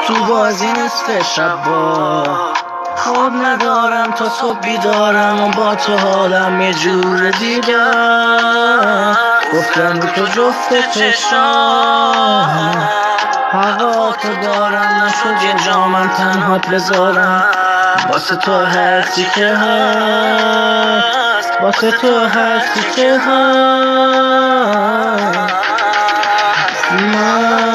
تو بازی نصف شب خواب ندارم تا صبح بیدارم و با تو حالم یه جور دیگه. گفتم رو تو جفت چشام هوا تو دارم، نشد یه جا من تنهات بذارم. واسه تو هستی که هست، واسه تو هستی که هست. من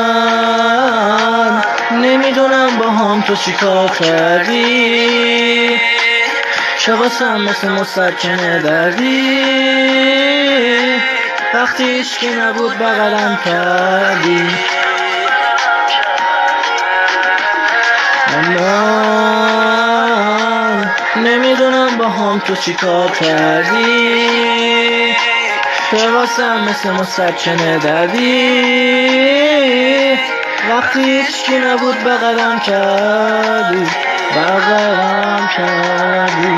نمیدونم با هم تو چی کار کردی، چه واسم مثل مسکنه دردی. وقتی هیچکی نبود بغلم کردی. من نمیدونم با هم تو چی کار کردی، چه واسم مثل مسکنه دردی. وقتی هیچکی نبود بغلم کردی، بغلم کردی.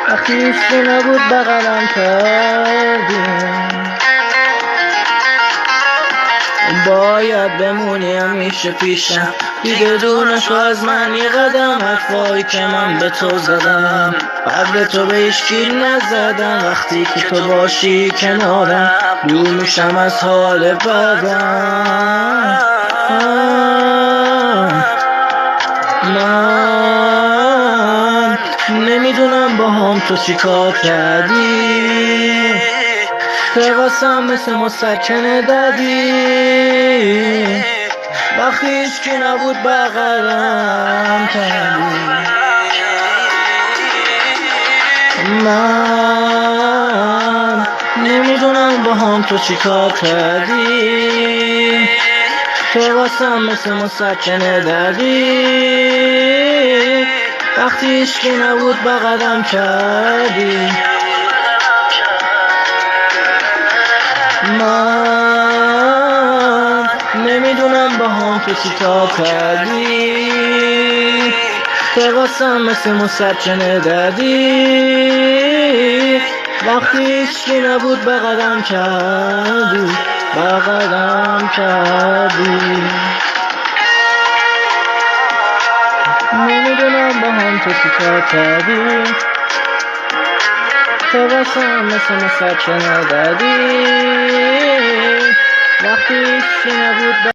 وقتی هیچکی نبود بغلم کردی. باید بمونی همیشه پیشم، دیگه دور نشو از من یه قدم. حرفایی که من به تو زدم قبل تو به هیچکی نزدم. وقتی که تو باشی کنارم دور میشم از حال بدم. من نمیدونم با هم تو چی کار کردی، که واسم مثل مسکنه دادی. وقتی هیچکی نبود بغلم کردی. من نمیدونم با هم تو چی کار کردی، که واسم مثل مسکنه دادی. وقتی هیچکی نبود بغلم کردی. من نمیدونم با هم تو چی کار کردی، که واسم مثل مسکنه دردی. وقتی هیچکی نبود بغلم کردی، بغلم کردی. نمیدونم با هم تو چی کار کردی، که واسم مثل مسکنه دردی. وقتی هیچکی نبود